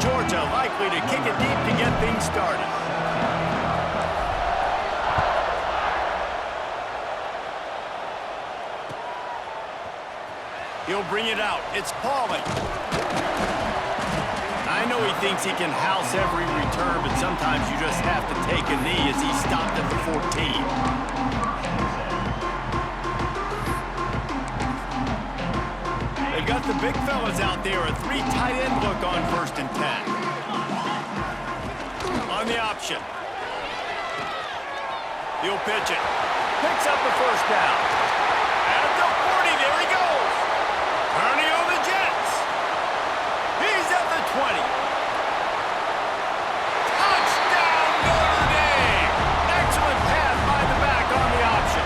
Georgia likely to kick it deep to get things started. He'll bring it out. It's Pauling. I know he thinks he can house every return, but sometimes you just have to take a knee as he stopped at the 14. They've got the big fellas out there. A 3 tight end look on 1st and 10. On the option. He'll pitch it. Picks up the 1st down. At the 40, there he goes. Turning on the Jets. He's at the 20. Touchdown, Notre Dame. Excellent pass by the back on the option.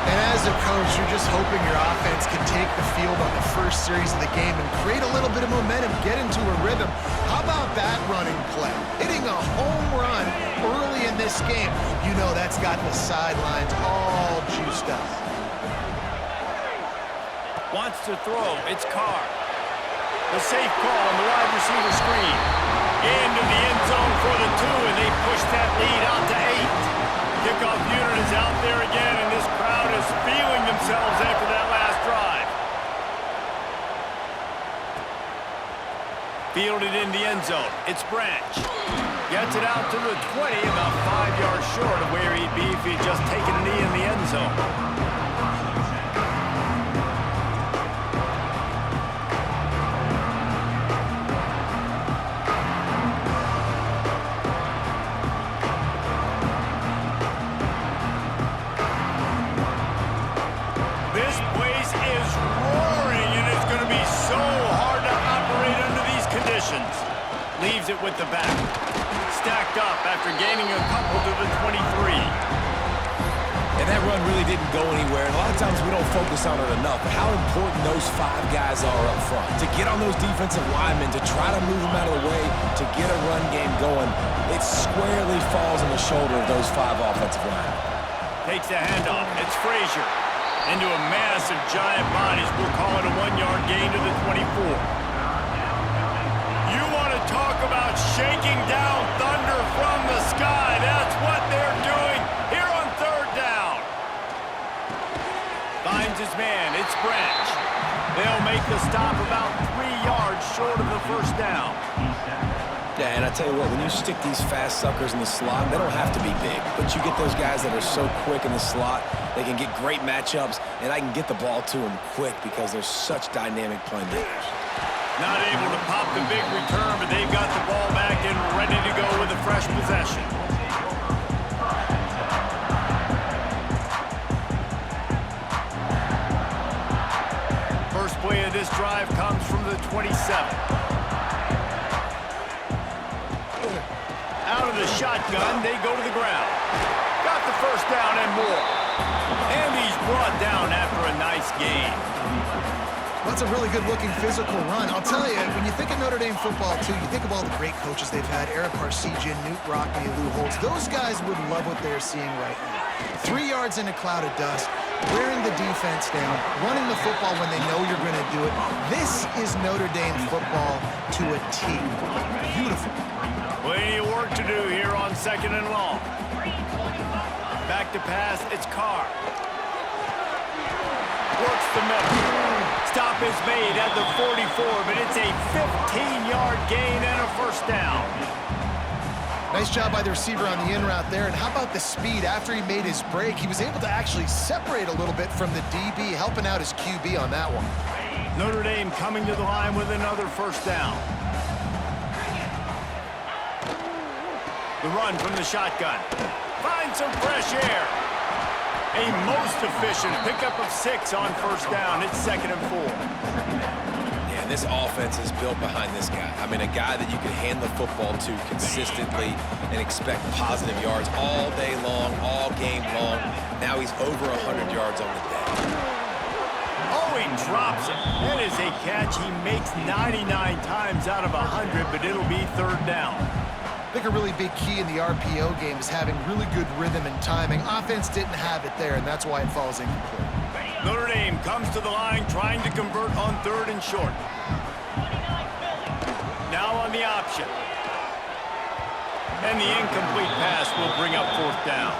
And as a coach, you're just hoping your offense can take the field on the first series of the game and create a little bit of momentum, get into a rhythm. How about that running play? Hitting a home run early in this game. You know that's got the sidelines all juiced up. Wants to throw. It's Carr. The safe call on the wide receiver screen. Into the end zone for the 2, and they push that lead out to 8. Kickoff unit is out there again, and this crowd is feeling themselves after that last drive. Fielded in the end zone. It's Branch. Gets it out to the 20, about 5 yards short of where he'd be if he'd just taken a knee in the end zone. Leaves it with the back. Stacked up after gaining a couple to the 23. And that run really didn't go anywhere. And a lot of times we don't focus on it enough. But how important those 5 guys are up front. To get on those defensive linemen, to try to move them out of the way, to get a run game going, it squarely falls on the shoulder of those 5 offensive linemen. Takes the handoff. It's Frazier. Into a mass of giant bodies. We'll call it a 1-yard gain to the 24. Talk about shaking down thunder from the sky. That's what they're doing here on 3rd down. Finds his man. It's Branch. They'll make the stop about 3 yards short of the 1st down. Yeah, and I tell you what, when you stick these fast suckers in the slot, they don't have to be big. But you get those guys that are so quick in the slot, they can get great matchups, and I can get the ball to them quick because they're such dynamic playmakers. Not able to pop the big return, but they've got the ball back and ready to go with a fresh possession. First play of this drive comes from the 27. Out of the shotgun, they go to the ground. Got the 1st down and more. And he's brought down after a nice gain. That's a really good-looking physical run. I'll tell you, when you think of Notre Dame football, too, you think of all the great coaches they've had, Eric Parsegian, Newt Rockne, Lou Holtz. Those guys would love what they're seeing right now. 3 yards in a cloud of dust, wearing the defense down, running the football when they know you're going to do it. This is Notre Dame football to a T. Beautiful. Plenty of work to do here on 2nd and long. Back to pass, it's Carr. Works the middle. Stop is made at the 44, but it's a 15-yard gain and a 1st down. Nice job by the receiver on the in route there. And how about the speed? After he made his break, he was able to actually separate a little bit from the DB, helping out his QB on that one. Notre Dame coming to the line with another 1st down. The run from the shotgun. Finds some fresh air. A most efficient pickup of 6 on 1st down. It's 2nd and 4. Yeah, this offense is built behind this guy. I mean, a guy that you can hand the football to consistently and expect positive yards all day long, all game long. Now he's over 100 yards on the day. Oh, he drops it. That is a catch he makes 99 times out of 100, but it'll be 3rd down. I think a really big key in the RPO game is having really good rhythm and timing. Offense didn't have it there, and that's why it falls incomplete. Notre Dame comes to the line trying to convert on 3rd and short. the option. And the incomplete pass will bring up fourth down.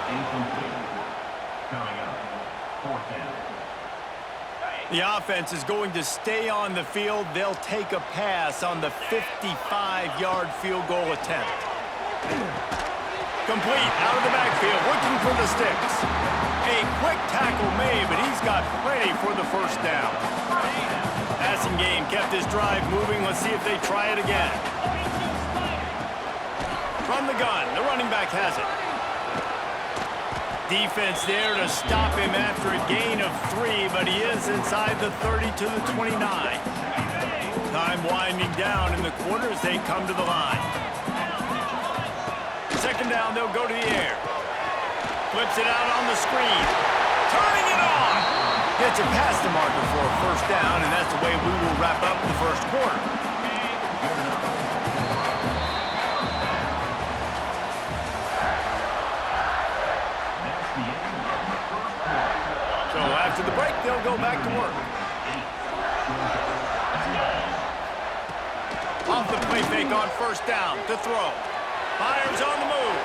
Coming up, fourth down. The offense is going to stay on the field. They'll take a pass on the 55-yard field goal attempt. Complete out of the backfield, looking for the sticks. A quick tackle made, but he's got plenty for the first down. Passing game kept his drive moving. Let's see if they try it again. From the gun, the running back has it. Defense there to stop him after a gain of 3, but he is inside the 30 to the 29. Time winding down in the quarter as they come to the line. Second down, they'll go to the air. Flips it out on the screen. Turning it on. Gets it past the marker for a first down, and that's the way we will wrap up the first quarter. So after the break, they'll go back to work. Off the play fake on first down to throw. Fires on the move.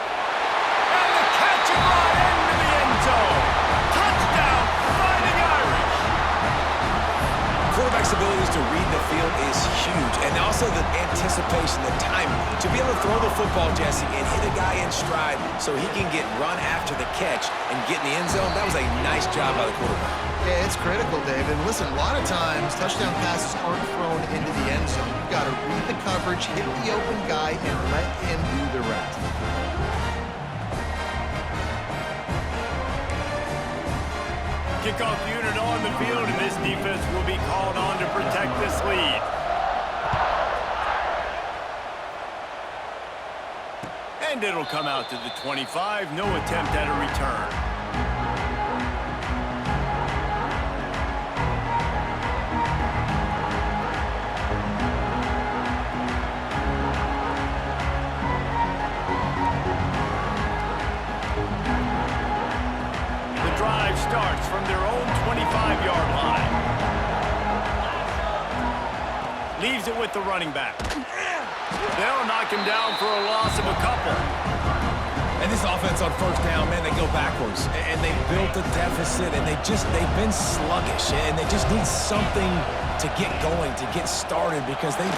And the catch and run into the end zone. Touchdown, Fighting Irish. Quarterback's abilities to read the field is huge, and also the anticipation, the timing. To be able to throw the football, Jesse, and hit a guy in stride so he can get run after the catch and get in the end zone, that was a nice job by the quarterback. Yeah, it's critical, David. Listen, a lot of times, touchdown passes aren't thrown into the end zone. You've got to read the coverage, hit the open guy, and let him do the rest. Kickoff unit on the field, and this defense will be called on to protect this lead. And it'll come out to the 25. No attempt at a return. Starts from their own 25-yard line. Leaves it with the running back. They'll knock him down for a loss of a couple. And this offense on first down, man, they go backwards. And they built a deficit, and they've been sluggish. And they just need something to get going, to get started, because they've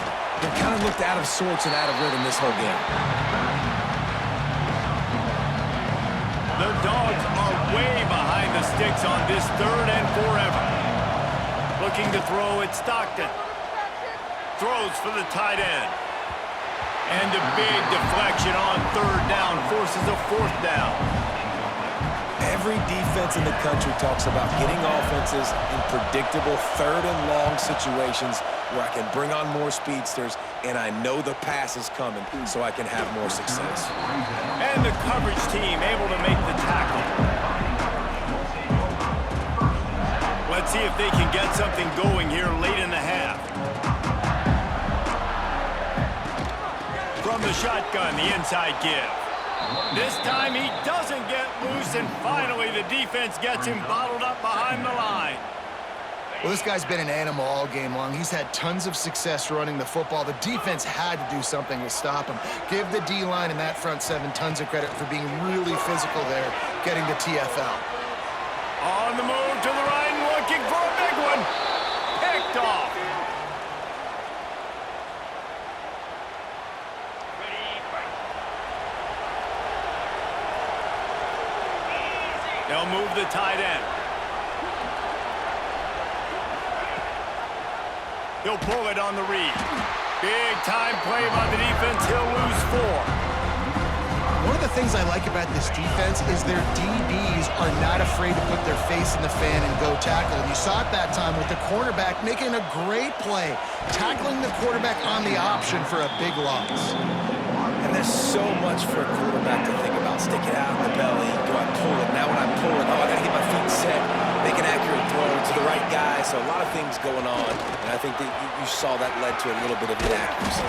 kind of looked out of sorts and out of rhythm this whole game. The Dogs are way behind the sticks on this third and forever. Looking to throw at Stockton. Throws for the tight end. And a big deflection on third down forces a fourth down. Every defense in the country talks about getting offenses in predictable third and long situations where I can bring on more speedsters and I know the pass is coming so I can have more success. And the coverage team able to make the tackle. Let's see if they can get something going here late in the half. From the shotgun, the inside give. This time he doesn't get loose, and finally the defense gets him bottled up behind the line. Well, this guy's been an animal all game long. He's had tons of success running the football. The defense had to do something to stop him. Give the D-line and that front seven tons of credit for being really physical there, getting the TFL. On the move to the right, looking for a big one. Picked off. They'll move the tight end. He'll pull it on the read. Big time play by the defense. He'll lose 4. One of the things I like about this defense is their DBs are not afraid to put their face in the fan and go tackle. And you saw it that time with the cornerback making a great play, tackling the quarterback on the option for a big loss. And there's so much for a quarterback to think about. Stick it out in the belly. Do I pull it? Now when I pull it, I got to get my feet set. Make an accurate throw to the right guy. So a lot of things going on. And I think that you saw that led to a little bit of inaccuracy.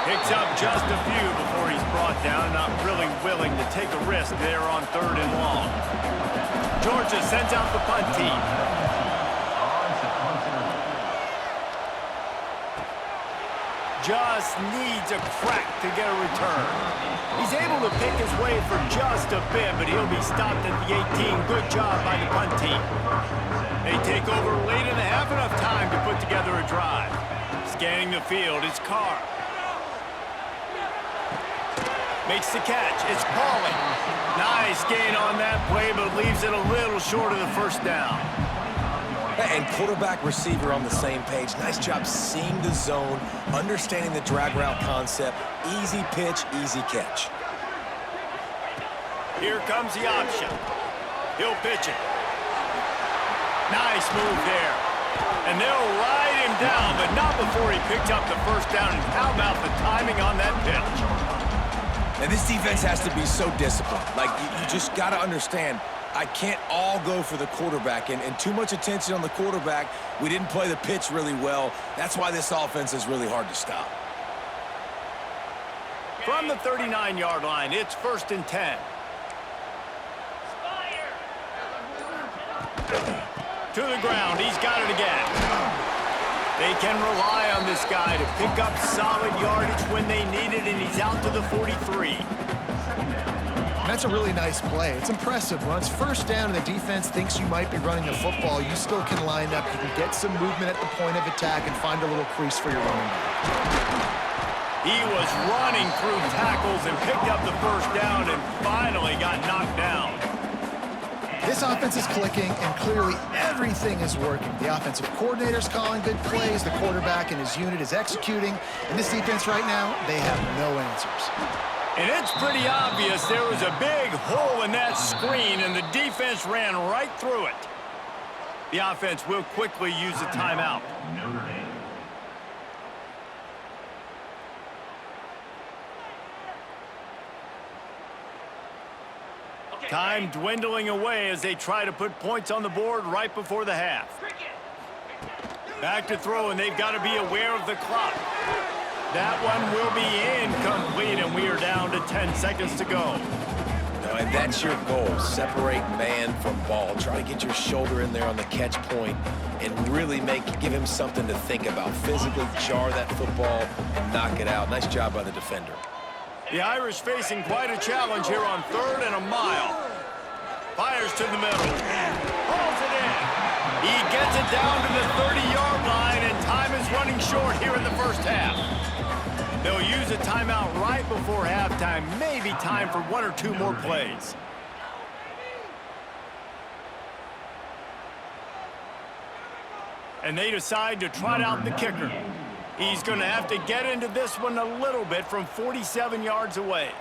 Picks up just a few before he's brought down. Not really willing to take a risk there on third and long. Georgia sends out the punt team. just needs a crack to get a return. He's able to pick his way for just a bit, but he'll be stopped at the 18. Good job by the punt team. They take over late in the half, enough time to put together a drive. Scanning the field, it's Carr. Makes the catch, it's Pauling. Nice gain on that play, but leaves it a little short of the first down. And quarterback receiver on the same page. Nice job seeing the zone, understanding the drag route concept. Easy pitch, easy catch. Here comes the option. He'll pitch it. Nice move there. And they'll ride him down, but not before he picked up the first down. And how about the timing on that pitch? And this defense has to be so disciplined. Like, you just got to understand, I can't all go for the quarterback. And too much attention on the quarterback. We didn't play the pitch really well. That's why this offense is really hard to stop. From the 39-yard line, it's 1st and 10. To the ground, he's got it again. They can rely on this guy to pick up solid yardage when they need it, and he's out to the 43. And that's a really nice play. It's impressive. When it's first down and the defense thinks you might be running the football, you still can line up. You can get some movement at the point of attack and find a little crease for your running back. He was running through tackles and picked up the first down and finally got knocked down. This offense is clicking, and clearly everything is working. The offensive coordinator's calling good plays, the quarterback and his unit is executing, and this defense right now, they have no answers. And it's pretty obvious there was a big hole in that screen, and the defense ran right through it. The offense will quickly use a timeout. Time dwindling away as they try to put points on the board right before the half. Back to throw, and they've got to be aware of the clock. That one will be incomplete, and we are down to 10 seconds to go. And that's your goal. Separate man from ball. Try to get your shoulder in there on the catch point and really give him something to think about. Physically jar that football and knock it out. Nice job by the defender. The Irish facing quite a challenge here on 3rd and a mile. Fires to the middle. Pulls it in. He gets it down to the 30-yard line, and time is running short here in the first half. They'll use a timeout right before halftime. Maybe time for 1 or 2 more plays. And they decide to trot out the kicker. He's going to have to get into this one a little bit from 47 yards away.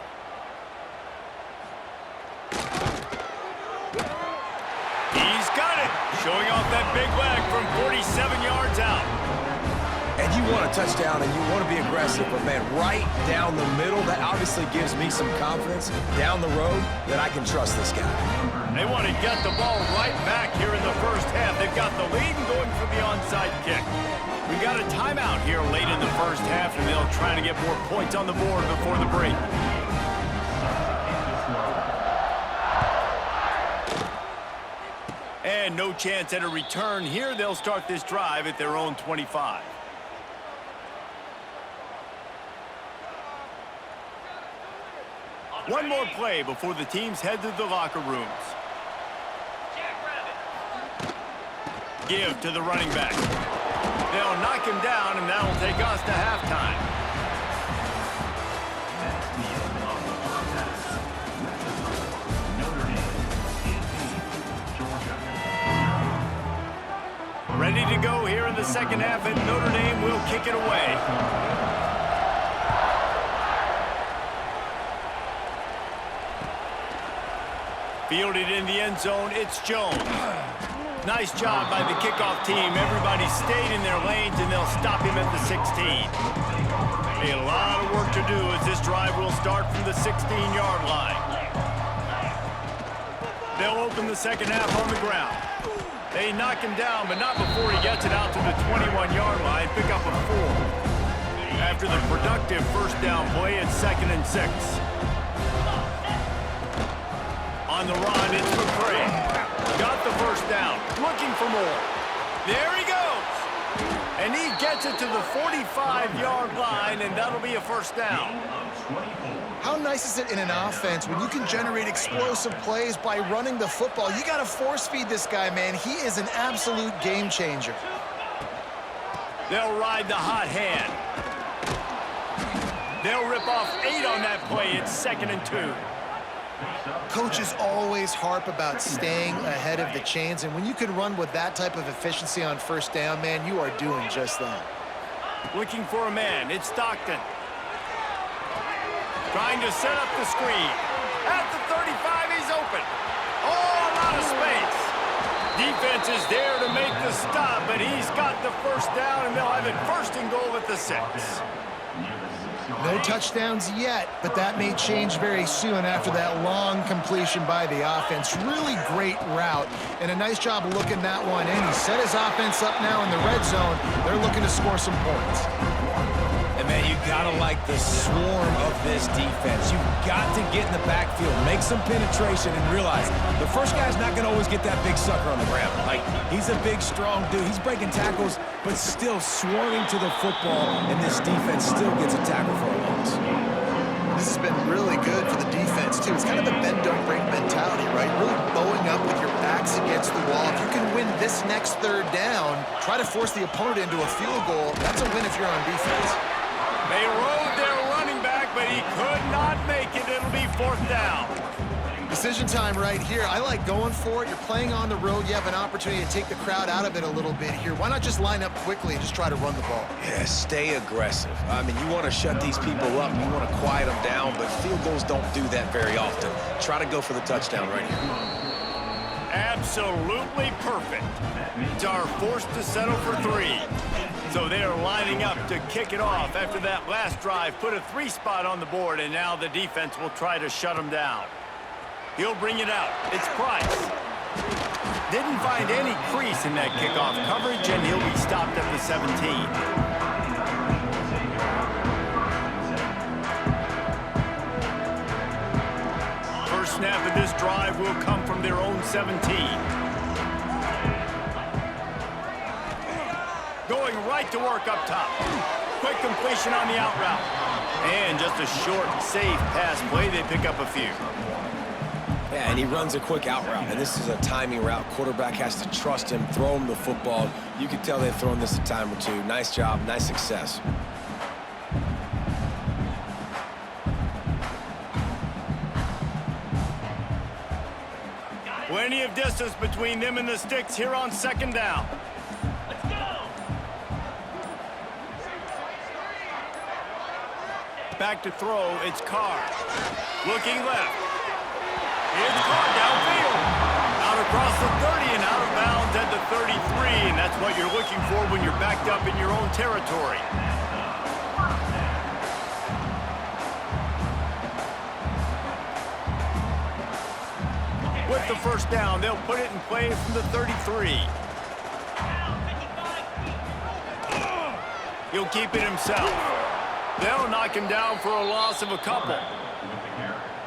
He's got it. Showing off that big leg from 47 yards out. And you want a touchdown and you want to be aggressive, but man, right down the middle, that obviously gives me some confidence down the road that I can trust this guy. They want to get the ball right back here in the first half. They've got the lead and going for the onside kick. We got a timeout here late in the first half, and they'll try to get more points on the board before the break. And no chance at a return here. They'll start this drive at their own 25. One more play before the teams head to the locker rooms. Give to the running back. They'll knock him down, and that'll take us to halftime. Ready to go here in the second half, and Notre Dame will kick it away. Fielded in the end zone, it's Jones. Nice job by the kickoff team. Everybody stayed in their lanes, and they'll stop him at the 16. A lot of work to do as this drive will start from the 16-yard line. They'll open the second half on the ground. They knock him down, but not before he gets it out to the 21-yard line. Pick up a 4. After the productive first down play, it's 2nd and 6. On the run, it's McCray. Got the first down. Looking for more. There he goes. And he gets it to the 45-yard line, and that'll be a first down. How nice is it in an offense when you can generate explosive plays by running the football? You got to force feed this guy, man. He is an absolute game changer. They'll ride the hot hand. They'll rip off 8 on that play. It's 2nd and 2. Coaches always harp about staying ahead of the chains, and when you can run with that type of efficiency on first down, man, you are doing just that. Looking for a man. It's Stockton. Trying to set up the screen. At the 35, he's open. Oh, a lot of space. Defense is there to make the stop, but he's got the first down, and they'll have it 1st and goal at the 6. No touchdowns yet, but that may change very soon after that long completion by the offense. Really great route, and a nice job looking that one in. He set his offense up now in the red zone. They're looking to score some points. And, man, you got to like the swarm of this defense. You've got to get in the backfield, make some penetration, and realize the first guy's not going to always get that big sucker on the ground. Like, he's a big, strong dude. He's breaking tackles, but still swarming to the football, and this defense still gets a tackle for a loss. This has been really good for the defense, too. It's kind of a bend-don't-break mentality, right? Really bowing up with your backs against the wall. If you can win this next 3rd down, try to force the opponent into a field goal. That's a win if you're on defense. They rode their running back, but he could not make it. It'll be 4th down. Decision time right here. I like going for it. You're playing on the road. You have an opportunity to take the crowd out of it a little bit here. Why not just line up quickly and just try to run the ball? Yeah, stay aggressive. I mean, you want to shut these people up. You want to quiet them down, but field goals don't do that very often. Try to go for the touchdown right here. Absolutely perfect. Are forced to settle for 3. So they are lining up to kick it off after that last drive. Put a 3 spot on the board, and now the defense will try to shut them down. He'll bring it out. It's Price. Didn't find any crease in that kickoff coverage, and he'll be stopped at the 17. First snap of this drive will come from their own 17. Going right to work up top. Quick completion on the out route. And just a short, safe pass play. They pick up a few. Yeah, and he runs a quick out route, and this is a timing route. Quarterback has to trust him, throw him the football. You can tell they've thrown this a time or two. Nice job, nice success. Plenty of distance between them and the sticks here on 2nd down. Back to throw, it's Carr. Looking left. It's Carr downfield. Out across the 30 and out of bounds at the 33, and that's what you're looking for when you're backed up in your own territory. With the first down, they'll put it in play from the 33. He'll keep it himself. They'll knock him down for a loss of a couple.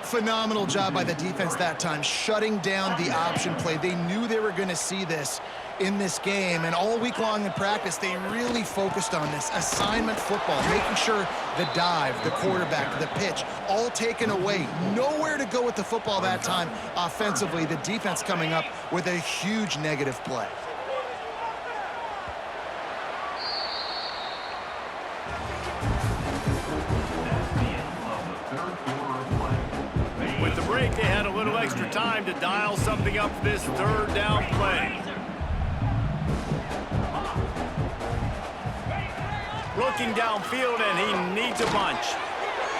Phenomenal job by the defense that time, shutting down the option play. They knew they were going to see this in this game, and all week long in practice, they really focused on this assignment football, making sure the dive, the quarterback, the pitch, all taken away. Nowhere to go with the football that time offensively. The defense coming up with a huge negative play. With the break, they had a little extra time to dial something up this 3rd down play. Looking downfield, and he needs a bunch.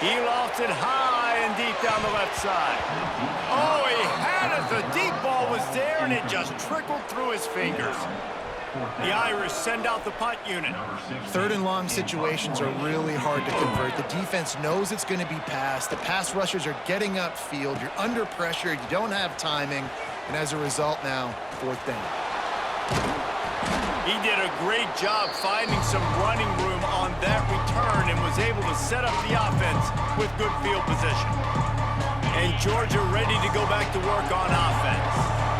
He lofts it high and deep down the left side. Oh, he had it. The deep ball was there, and it just trickled through his fingers. The Irish send out the punt unit. 3rd and long situations are really hard to convert. The defense knows it's going to be passed. The pass rushers are getting upfield. You're under pressure. You don't have timing. And as a result now, 4th down. He did a great job finding some running room on that return and was able to set up the offense with good field position. And Georgia ready to go back to work on offense.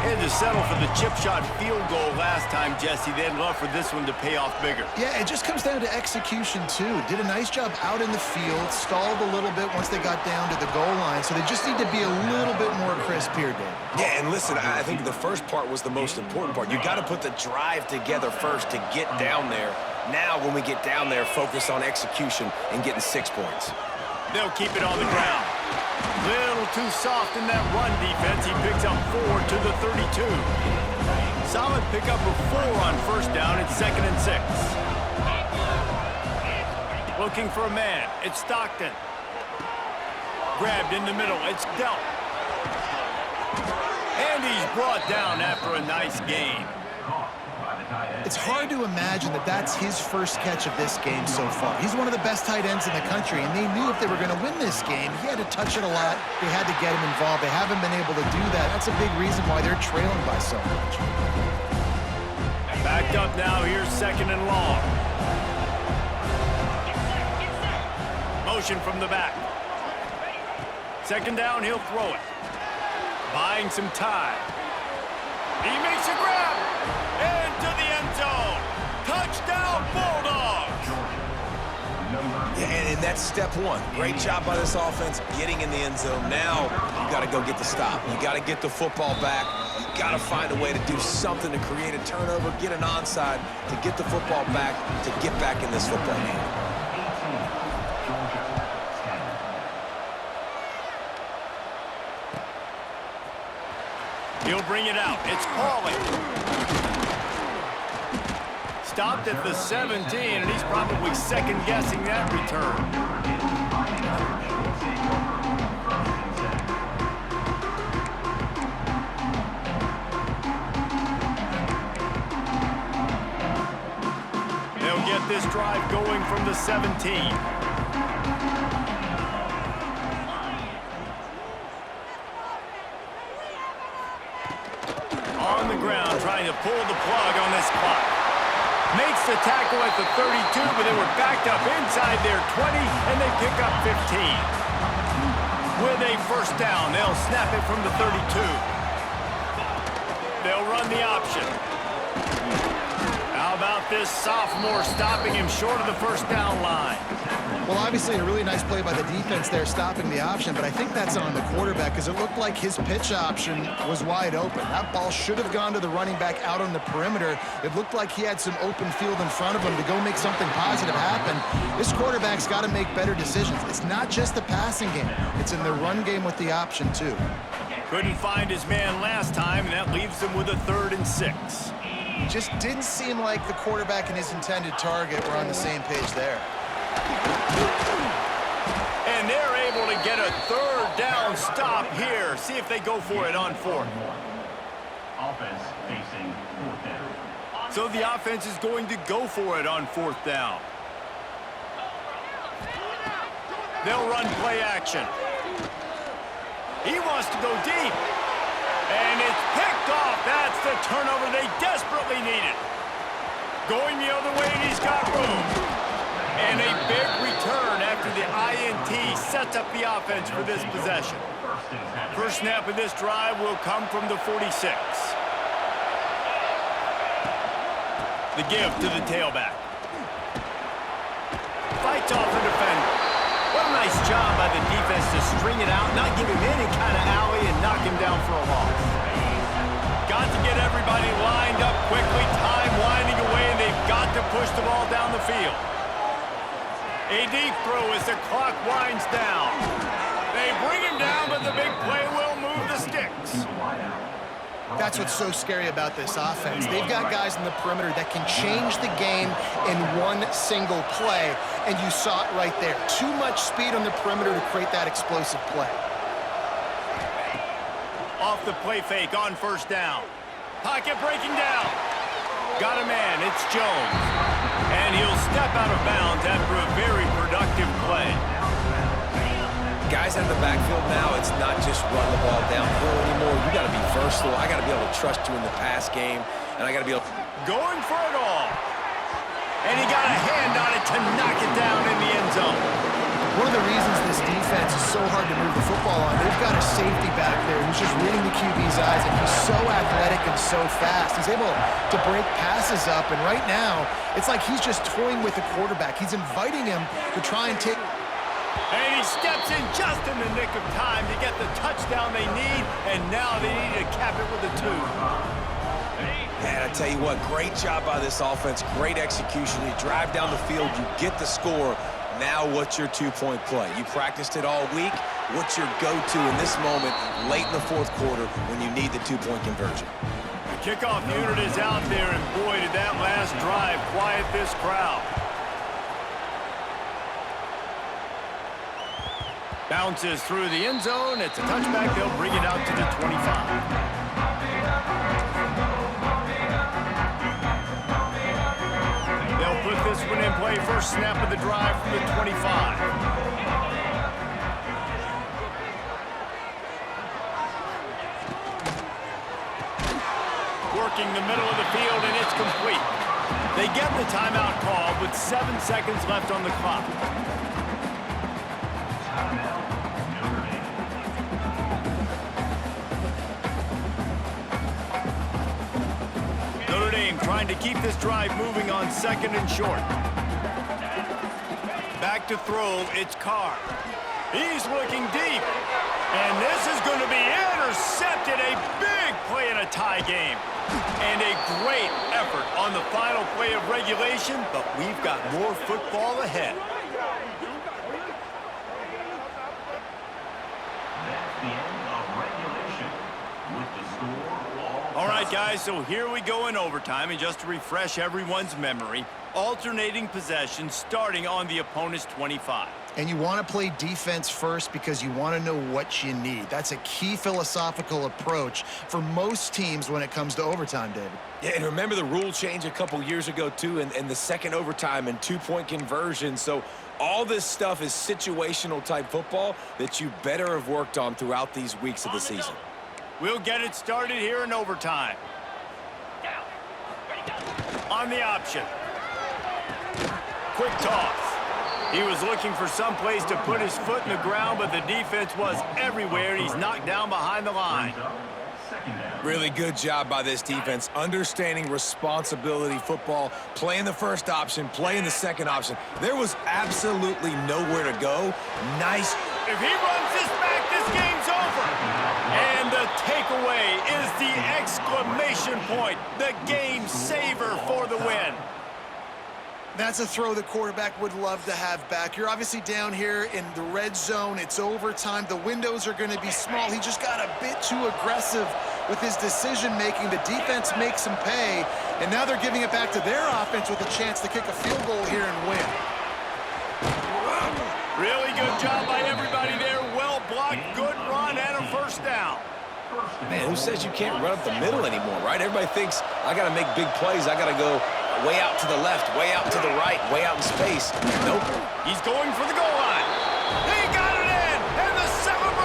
Had to settle for the chip shot field goal last time, Jesse. They'd love for this one to pay off bigger. Yeah, it just comes down to execution, too. Did a nice job out in the field, stalled a little bit once they got down to the goal line, so they just need to be a little bit more crisp here, David. Yeah, and listen, I think the first part was the most important part. You got to put the drive together first to get down there. Now, when we get down there, focus on execution and getting 6 points. They'll keep it on the ground. Little too soft in that run defense. He picks up 4 to the 32. Solid pickup of 4 on first down. It's 2nd and 6. Looking for a man. It's Stockton. Grabbed in the middle. It's dealt. And he's brought down after a nice gain. It's hard to imagine that that's his first catch of this game so far. He's one of the best tight ends in the country, and they knew if they were going to win this game, he had to touch it a lot. They had to get him involved. They haven't been able to do that. That's a big reason why they're trailing by so much. Backed up now. Here's 2nd and long. Motion from the back. 2nd down, he'll throw it. Buying some time. He makes a grab. Into the end zone. Touchdown, Bulldogs. Yeah, and that's step one. Great job by this offense getting in the end zone. Now you got to go get the stop. You got to get the football back. You got to find a way to do something to create a turnover, get an onside, to get the football back, to get back in this football game. He'll bring it out. It's Pauling. Stopped at the 17, and he's probably second-guessing that return. They'll get this drive going from the 17. On the ground, trying to pull the plug on this clock. Makes the tackle at the 32, but they were backed up inside their 20, and they pick up 15. With a first down, they'll snap it from the 32. They'll run the option. How about this sophomore stopping him short of the first down line? Well, obviously a really nice play by the defense there, stopping the option, but I think that's on the quarterback because it looked like his pitch option was wide open. That ball should have gone to the running back out on the perimeter. It looked like he had some open field in front of him to go make something positive happen. This quarterback's got to make better decisions. It's not just the passing game. It's in the run game with the option, too. Couldn't find his man last time, and that leaves them with a 3rd and 6. Just didn't seem like the quarterback and his intended target were on the same page there. And they're able to get a 3rd down stop here. See if they go for it on 4th. Offense facing 4th down. So the offense is going to go for it on 4th down. They'll run play action. He wants to go deep. And it's picked off. That's the turnover they desperately needed. Going the other way, and he's got room. And a big return after the INT sets up the offense for this possession. First snap of this drive will come from the 46. The give to the tailback. Fights off the defender. What a nice job by the defense to string it out, not give him any kind of alley, and knock him down for a loss. Got to get everybody lined up quickly, time winding away, and they've got to push the ball down the field. A deep throw as the clock winds down. They bring him down, but the big play will move the sticks. That's what's so scary about this offense. They've got guys in the perimeter that can change the game in one single play, and you saw it right there. Too much speed on the perimeter to create that explosive play. Off the play fake on first down. Pocket breaking down. Got a man, it's Jones. And he'll step out of bounds after a very productive play. Guys out of the backfield now, it's not just run the ball downhill anymore. You got to be versatile. I got to be able to trust you in the pass game, and I got to be able going for it all. And he got a hand on it to knock it down in the end zone. One of the reasons this defense is so hard to move the football on. They've got a safety back there who's just reading the QB's eyes, and he's so athletic and so fast. He's able to break passes up, and right now, it's like he's just toying with the quarterback. He's inviting him to try and take... And he steps in just in the nick of time to get the touchdown they need, and now they need to cap it with a 2. Man, I tell you what, great job by this offense, great execution. You drive down the field, you get the score. Now what's your two-point play? You practiced it all week. What's your go-to in this moment late in the fourth quarter when you need the two-point conversion? The kickoff unit is out there, and boy, did that last drive quiet this crowd. Bounces through the end zone. It's a touchback. They'll bring it out to the 25. This one in play, first snap of the drive from the 25. Working the middle of the field, and it's complete. They get the timeout call with 7 seconds left on the clock. Trying to keep this drive moving on 2nd and short. Back to throw, it's Carr. He's looking deep. And this is going to be intercepted. A big play in a tie game. And a great effort on the final play of regulation, but we've got more football ahead. That's the end of regulation with the score. All right, guys, so here we go in overtime, and just to refresh everyone's memory, alternating possession starting on the opponent's 25. And you want to play defense first because you want to know what you need. That's a key philosophical approach for most teams when it comes to overtime, David. Yeah, and remember the rule change a couple years ago, too, and the second overtime and two-point conversion. So all this stuff is situational type football that you better have worked on throughout these weeks of the season. We'll get it started here in overtime. On the option. Quick toss. He was looking for some place to put his foot in the ground, but the defense was everywhere, and he's knocked down behind the line. Really good job by this defense, understanding responsibility football, playing the first option, playing the second option. There was absolutely nowhere to go. Nice. If he runs this back, this game's over. And the takeaway is the exclamation point, the game saver for the win. That's a throw the quarterback would love to have back. You're obviously down here in the red zone. It's overtime. The windows are going to be small. He just got a bit too aggressive with his decision-making. The defense makes him pay, and now they're giving it back to their offense with a chance to kick a field goal here and win. Really good job by everybody there. Well blocked, good run, and a first down. Man, who says you can't run up the middle anymore, right? Everybody thinks, I got to make big plays. I got to go way out to the left, way out to the right, way out in space. Nope. He's going for the goal line. He got it